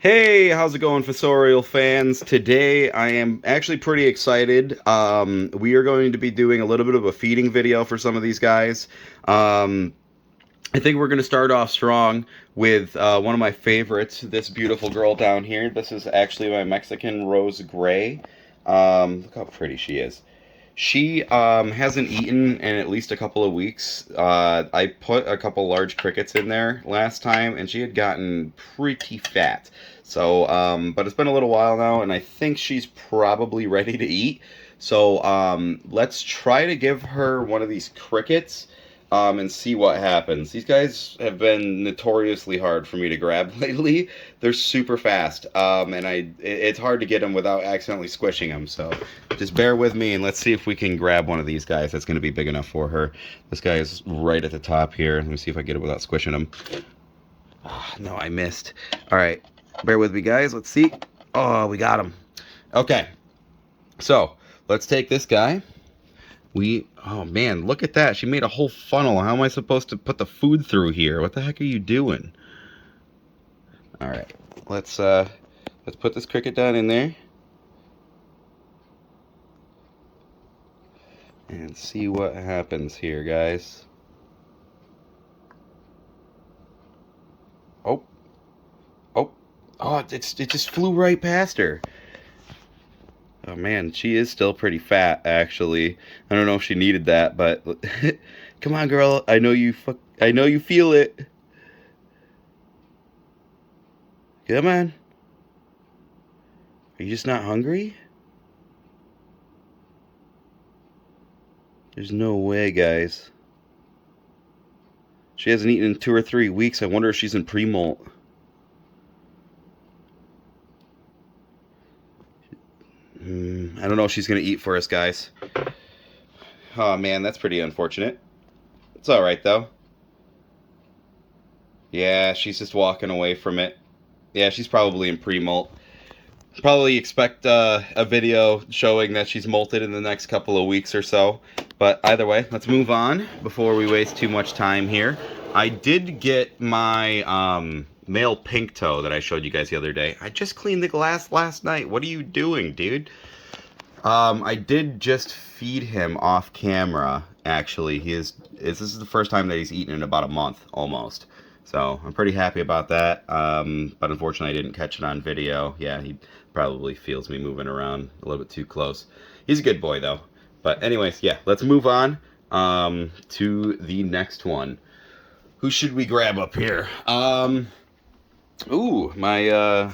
Hey, how's it going, Fossorial fans? Today I am actually pretty excited. We are going to be doing a little bit of a feeding video for some of these guys. Um, I think we're going to start off strong with one of my favorites, this beautiful girl down here. This is actually my Mexican Rose Gray. Look how pretty she is. She hasn't eaten in at least a couple of weeks. I put a couple large crickets in there last time, and she had gotten pretty fat. So, but it's been a little while now, and I think she's probably ready to eat. So, let's try to give her one of these crickets and see what happens. These guys have been notoriously hard for me to grab lately. They're super fast, and it's hard to get them without accidentally squishing them. So just bear with me, and let's see if we can grab one of these guys that's going to be big enough for her. This guy is right at the top here. Let me see if I get it without squishing him. Oh, no, I missed. All right, bear with me, guys. Let's see. Oh, we got him. Okay, so let's take this guy. Oh man, look at that. She made a whole funnel. How am I supposed to put the food through here? What the heck are you doing? All right, let's put this cricket down in there and see what happens here, guys. Oh, oh, oh, it just flew right past her. Oh man, she is still pretty fat, actually. I don't know if she needed that, but come on, girl. I know you feel it. Come on. Are you just not hungry? There's no way, guys. She hasn't eaten in 2 or 3 weeks. I wonder if she's in pre-molt. I don't know if she's gonna eat for us, guys. Oh man, that's pretty unfortunate. It's all right though. Yeah, she's just walking away from it. Yeah, she's probably in pre-molt. Probably expect a video showing that she's molted in the next couple of weeks or so. But either way, let's move on before we waste too much time here. I did get my male pink toe that I showed you guys the other day. I just cleaned the glass last night. What are you doing, dude? I did just feed him off camera. Actually, this is the first time that he's eaten in about a month almost. So I'm pretty happy about that. But unfortunately, I didn't catch it on video. Yeah, he probably feels me moving around a little bit too close. He's a good boy though. But anyways, yeah, let's move on to the next one. Who should we grab up here? Ooh, my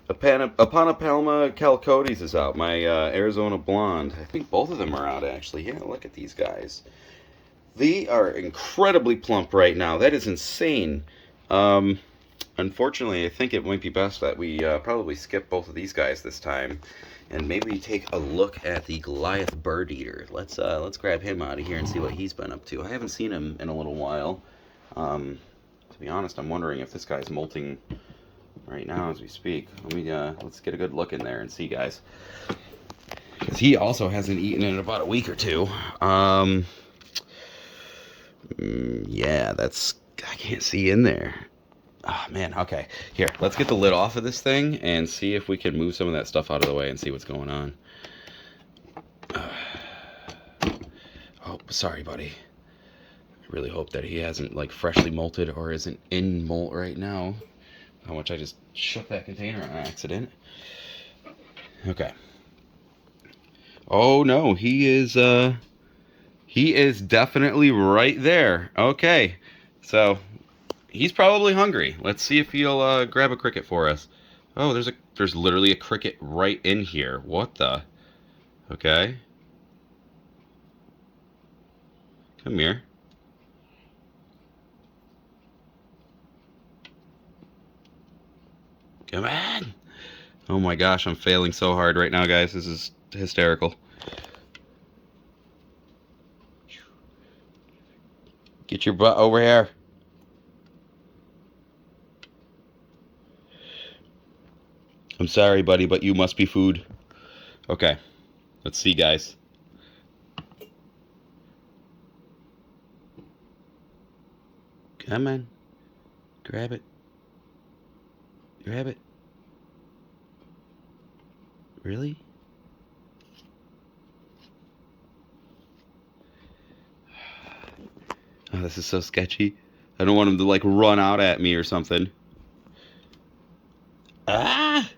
Apanapalma calicotes is out. My Arizona blonde. I think both of them are out actually. Yeah, look at these guys. They are incredibly plump right now. That is insane. Um, Unfortunately, I think it might be best that we probably skip both of these guys this time, and maybe take a look at the Goliath bird eater. Let's grab him out of here and see what he's been up to. I haven't seen him in a little while. To be honest, I'm wondering if this guy's molting right now as we speak. Let's get a good look in there and see, guys, because he also hasn't eaten in about a week or two. Yeah, I can't see in there. Oh man, okay. Here, let's get the lid off of this thing and see if we can move some of that stuff out of the way and see what's going on. Oh, sorry, buddy. I really hope that he hasn't like freshly molted or isn't in molt right now. How much I just shook that container on accident. Okay. Oh no, he is definitely right there. Okay. So, he's probably hungry. Let's see if he'll grab a cricket for us. Oh, there's literally a cricket right in here. What the? Okay. Come here. Come on. Oh my gosh, I'm failing so hard right now, guys. This is hysterical. Get your butt over here. I'm sorry, buddy, but you must be food. Okay. Let's see, guys. Come on. Grab it. Grab it. Really? Oh, this is so sketchy. I don't want him to like run out at me or something. Ah!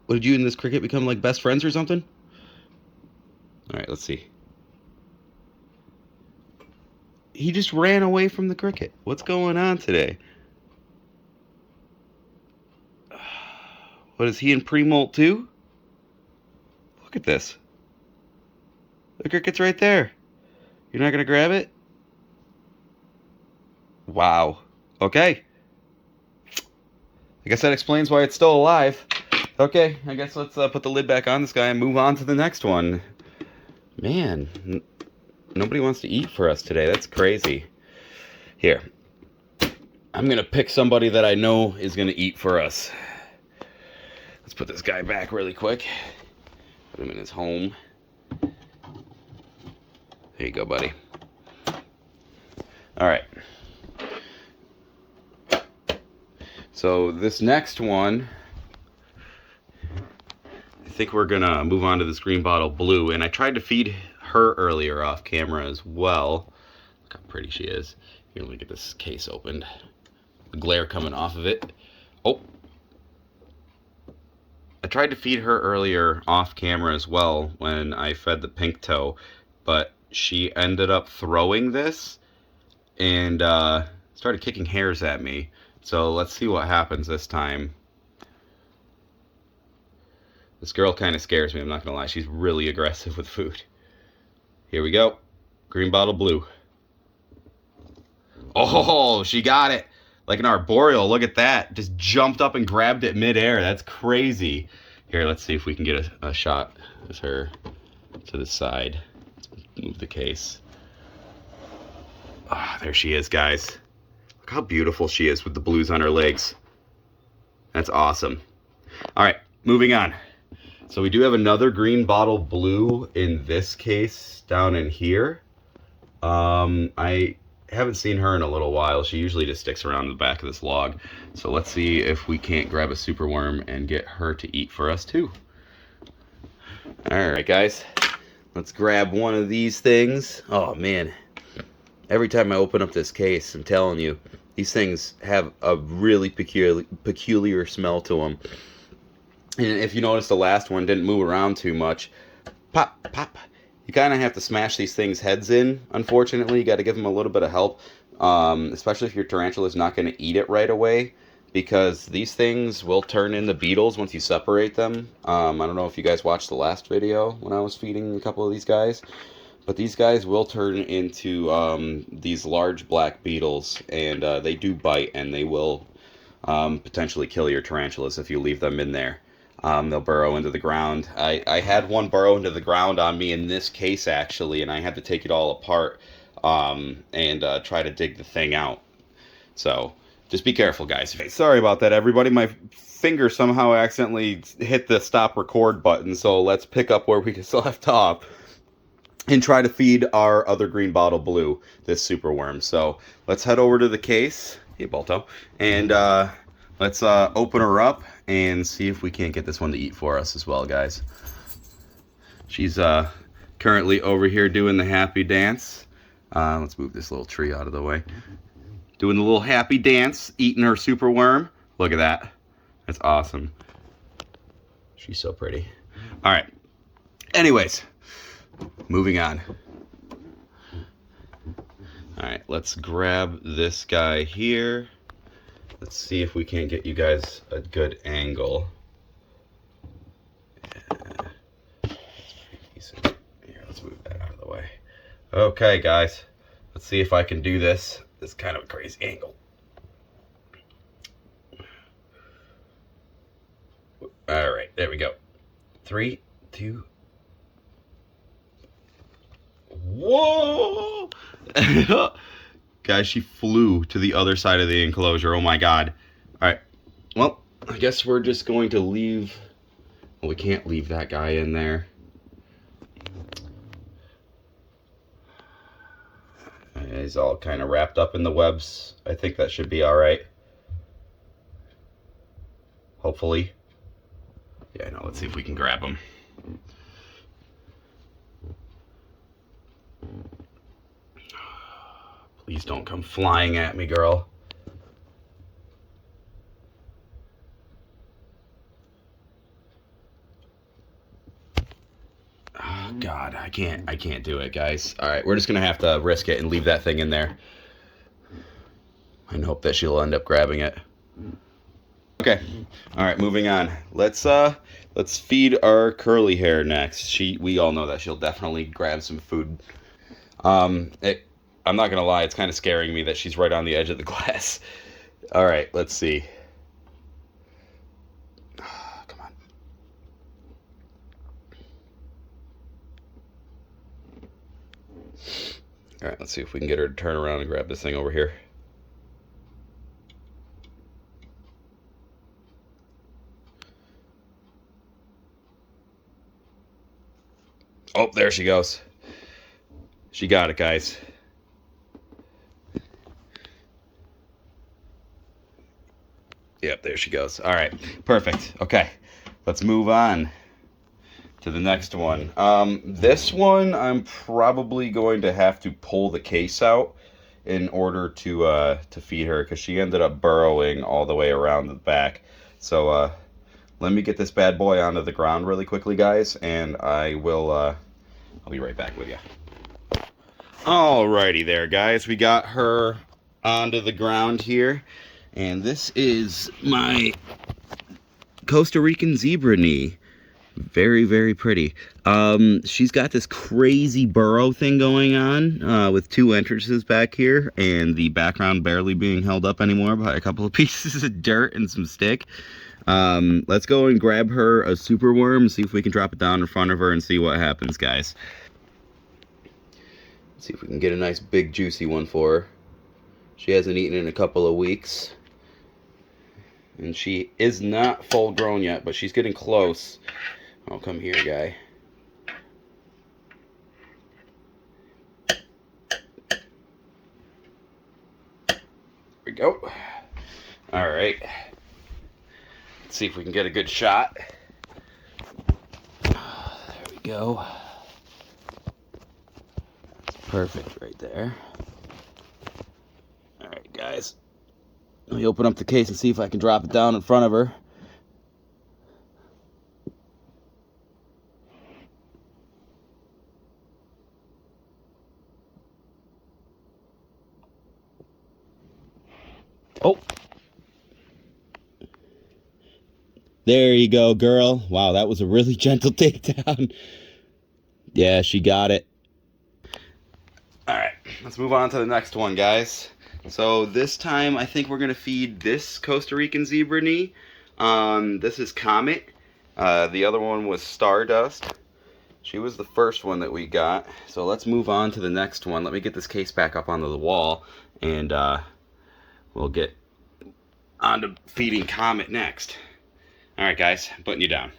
What, did you and this cricket become like best friends or something? All right, let's see. He just ran away from the cricket. What's going on today? What, is he in pre-molt too? Look at this. The cricket's right there. You're not gonna grab it? Wow. Okay. I guess that explains why it's still alive. Okay, I guess let's put the lid back on this guy and move on to the next one. Man, nobody wants to eat for us today. That's crazy. Here. I'm going to pick somebody that I know is going to eat for us. Let's put this guy back really quick. Put him in his home. There you go, buddy. All right. So this next one, I think we're going to move on to this green bottle blue. And I tried to feed her earlier off camera as well. Look how pretty she is. Here, let me get this case opened. The glare coming off of it. Oh. I tried to feed her earlier off camera as well when I fed the pink toe. But she ended up throwing this and started kicking hairs at me. So let's see what happens this time. This girl kind of scares me, I'm not going to lie. She's really aggressive with food. Here we go. Green bottle blue. Oh, she got it. Like an arboreal, look at that. Just jumped up and grabbed it midair. That's crazy. Here, let's see if we can get a shot of her to the side. Let's move the case. Ah, there she is, guys. Look how beautiful she is with the blues on her legs. That's awesome. All right, moving on. So we do have another green bottle blue in this case down in here. I haven't seen her in a little while. She usually just sticks around the back of this log. So let's see if we can't grab a superworm and get her to eat for us too. All right, guys. Let's grab one of these things. Oh, man. Every time I open up this case, I'm telling you, these things have a really peculiar smell to them. And if you notice, the last one didn't move around too much. Pop, pop. You kind of have to smash these things' heads in, unfortunately. You got to give them a little bit of help, especially if your tarantula is not going to eat it right away, because these things will turn into beetles once you separate them. I don't know if you guys watched the last video when I was feeding a couple of these guys, but these guys will turn into these large black beetles, and they do bite, and they will potentially kill your tarantulas if you leave them in there. They'll burrow into the ground. I had one burrow into the ground on me in this case, actually, and I had to take it all apart and try to dig the thing out. So just be careful, guys. Sorry about that, everybody. My finger somehow accidentally hit the stop record button, so let's pick up where we just left off and try to feed our other green bottle blue, this superworm. So let's head over to the case, hey, Balto, and let's open her up and see if we can't get this one to eat for us as well, guys. She's currently over here doing the happy dance. Let's move this little tree out of the way. Doing the little happy dance, eating her superworm. Look at that. That's awesome. She's so pretty. All right. Anyways, moving on. All right, let's grab this guy here. Let's see if we can't get you guys a good angle. Yeah. That's pretty decent. Here, let's move that out of the way. Okay, guys. Let's see if I can do this. This is kind of a crazy angle. All right, there we go. 3, 2. Whoa! Guys, she flew to the other side of the enclosure. Oh my god. Alright. Well, I guess we're just going to leave. Well, we can't leave that guy in there. He's all kind of wrapped up in the webs. I think that should be all right. Hopefully. Yeah, no, let's see if we can grab him. Please don't come flying at me, girl. Oh, God, I can't do it, guys. All right, we're just gonna have to risk it and leave that thing in there and hope that she'll end up grabbing it. Okay, all right, moving on. Let's feed our curly hair next. We all know that she'll definitely grab some food. I'm not gonna lie, it's kind of scaring me that she's right on the edge of the glass. All right, let's see. Come on. All right, let's see if we can get her to turn around and grab this thing over here. Oh, there she goes. She got it, guys. Yep, there she goes. All right, perfect. Okay, let's move on to the next one. This one I'm probably going to have to pull the case out in order to feed her because she ended up burrowing all the way around the back. So let me get this bad boy onto the ground really quickly, guys, and I'll be right back with you. Alrighty there, guys. We got her onto the ground here, and this is my Costa Rican zebra knee. Very, very pretty. She's got this crazy burrow thing going on with two entrances back here, and the background barely being held up anymore by a couple of pieces of dirt and some stick. Let's go and grab her a superworm and see if we can drop it down in front of her and see what happens, guys. Let's see if we can get a nice big juicy one for her. She hasn't eaten in a couple of weeks. And she is not full grown yet, but she's getting close. Oh, come here, guy. There we go. All right. Let's see if we can get a good shot. There we go. That's perfect right there. All right, guys. Let me open up the case and see if I can drop it down in front of her. Oh. There you go, girl. Wow, that was a really gentle takedown. Yeah, she got it. All right, let's move on to the next one, guys. So this time, I think we're going to feed this Costa Rican zebra knee. This is Comet. The other one was Stardust. She was the first one that we got. So let's move on to the next one. Let me get this case back up onto the wall, and we'll get on to feeding Comet next. All right, guys, I'm putting you down.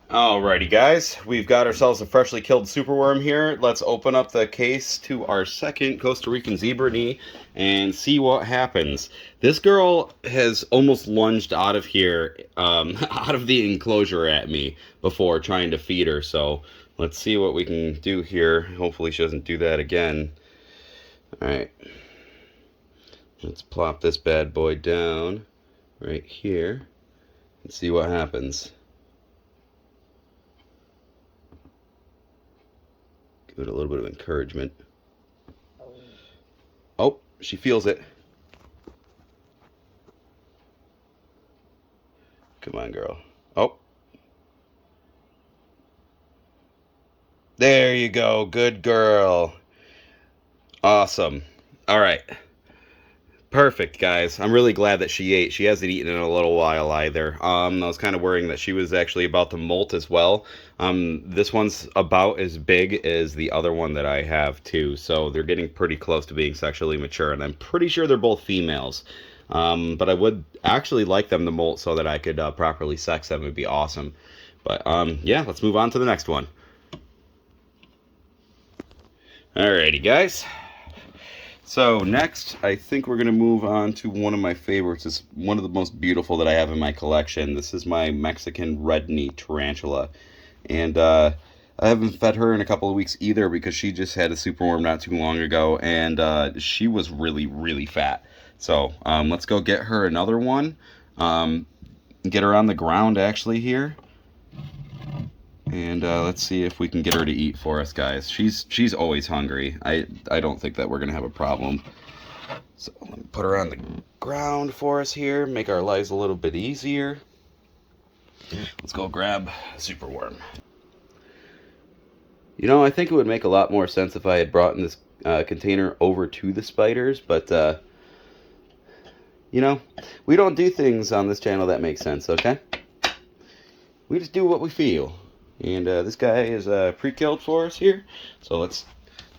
Alrighty, guys, we've got ourselves a freshly killed superworm here. Let's open up the case to our second Costa Rican zebra knee and see what happens. This girl has almost lunged out of here, out of the enclosure at me before trying to feed her. So let's see what we can do here. Hopefully she doesn't do that again. All right, let's plop this bad boy down right here and see what happens. Give it a little bit of encouragement. Oh, she feels it. Come on, girl. Oh. There you go. Good girl. Awesome. All right. Perfect, guys. I'm really glad that she ate. She hasn't eaten in a little while either. I was kind of worrying that she was actually about to molt as well. This one's about as big as the other one that I have too, so they're getting pretty close to being sexually mature, and I'm pretty sure they're both females. But I would actually like them to molt so that I could properly sex them. It'd be awesome. But yeah, let's move on to the next one. Alrighty, guys. So next, I think we're going to move on to one of my favorites. It's one of the most beautiful that I have in my collection. This is my Mexican redknee tarantula. And I haven't fed her in a couple of weeks either because she just had a superworm not too long ago, and she was really, really fat. So let's go get her another one. Get her on the ground actually here. And let's see if we can get her to eat for us, guys. She's always hungry. I don't think that we're going to have a problem. So let me put her on the ground for us here, make our lives a little bit easier. Let's go grab a superworm. You know, I think it would make a lot more sense if I had brought in this container over to the spiders, but, you know, we don't do things on this channel that make sense, okay? We just do what we feel. And this guy is pre-killed for us here, so let's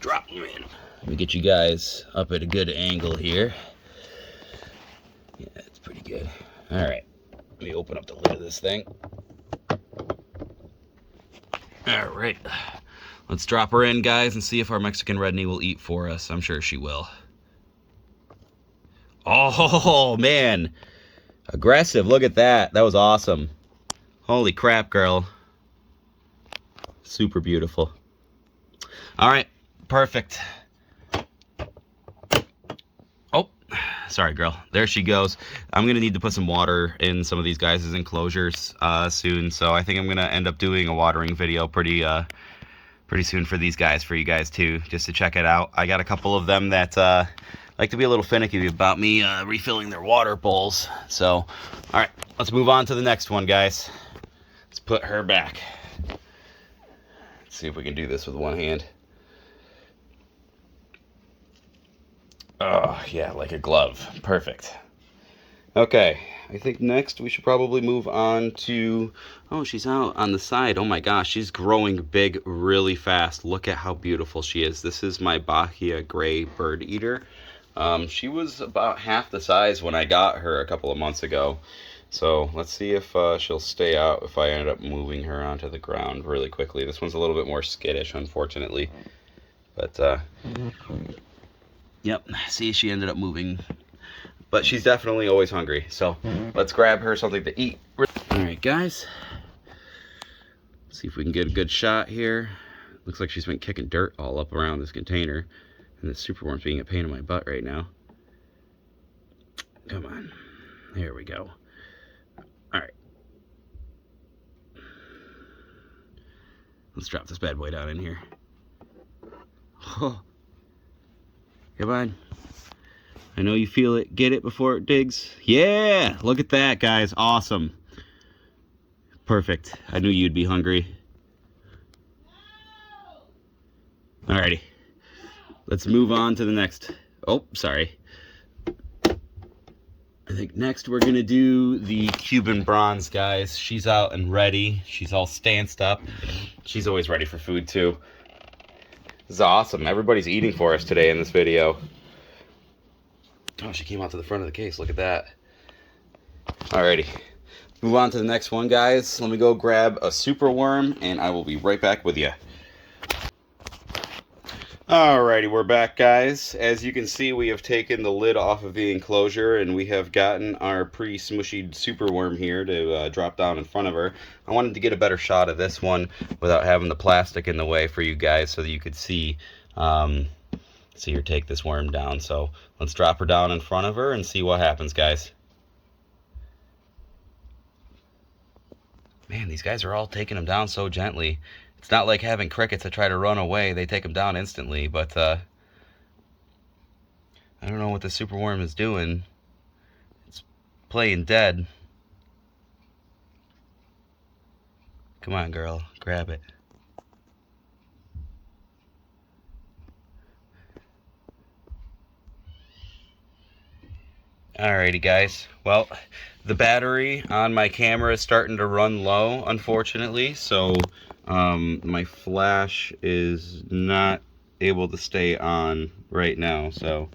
drop him in. Let me get you guys up at a good angle here. Yeah, that's pretty good. All right, let me open up the lid of this thing. All right, let's drop her in, guys, and see if our Mexican redknee will eat for us. I'm sure she will. Oh, man. Aggressive. Look at that. That was awesome. Holy crap, girl. Super beautiful. All right, perfect. Oh, sorry, girl. There she goes. I'm going to need to put some water in some of these guys' enclosures soon, so I think I'm going to end up doing a watering video pretty soon for these guys, for you guys too, just to check it out. I got a couple of them that like to be a little finicky about me refilling their water bowls. So, all right, let's move on to the next one, guys. Let's put her back. Let's see if we can do this with one hand. Oh, yeah, like a glove. Perfect. Okay, I think next we should probably move on to... Oh, she's out on the side. Oh my gosh, she's growing big really fast. Look at how beautiful she is. This is my Bahia Gray bird eater. She was about half the size when I got her a couple of months ago. So let's see if she'll stay out if I end up moving her onto the ground really quickly. This one's a little bit more skittish, unfortunately. But, yep, see, she ended up moving. But she's definitely always hungry. So let's grab her something to eat. Alright, guys. Let's see if we can get a good shot here. Looks like she's been kicking dirt all up around this container. And this superworm's being a pain in my butt right now. Come on. There we go. Alright. Let's drop this bad boy down in here. Oh. Come on. I know you feel it. Get it before it digs. Yeah! Look at that, guys. Awesome. Perfect. I knew you'd be hungry. Alrighty. Let's move on to the next. Oh, sorry. I think next we're going to do the Cuban bronze, guys. She's out and ready. She's all stanced up. She's always ready for food, too. This is awesome. Everybody's eating for us today in this video. Oh, she came out to the front of the case. Look at that. Alrighty. Move on to the next one, guys. Let me go grab a superworm, and I will be right back with you. Alrighty, we're back, guys. As you can see, we have taken the lid off of the enclosure, and we have gotten our pretty smushy superworm here to drop down in front of her. I wanted to get a better shot of this one without having the plastic in the way for you guys so that you could see her take this worm down. So let's drop her down in front of her and see what happens, guys. Man, these guys are all taking them down so gently. It's not like having crickets that try to run away. They take them down instantly, but I don't know what the superworm is doing. It's playing dead. Come on, girl. Grab it. Alrighty, guys. Well, the battery on my camera is starting to run low, unfortunately, so my flash is not able to stay on right now. So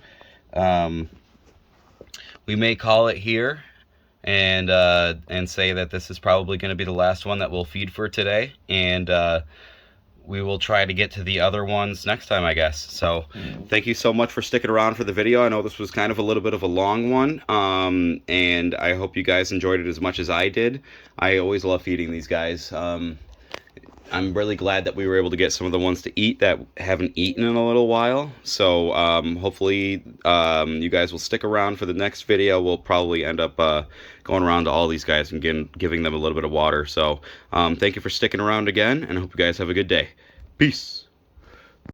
we may call it here and say that this is probably going to be the last one that we'll feed for today, and we will try to get to the other ones next time, I guess. So thank you so much for sticking around for the video. I know this was kind of a little bit of a long one, and I hope you guys enjoyed it as much as I did. I always love feeding these guys. I'm really glad that we were able to get some of the ones to eat that haven't eaten in a little while. So hopefully you guys will stick around for the next video. We'll probably end up going around to all these guys and giving them a little bit of water. So thank you for sticking around again, and I hope you guys have a good day. Peace.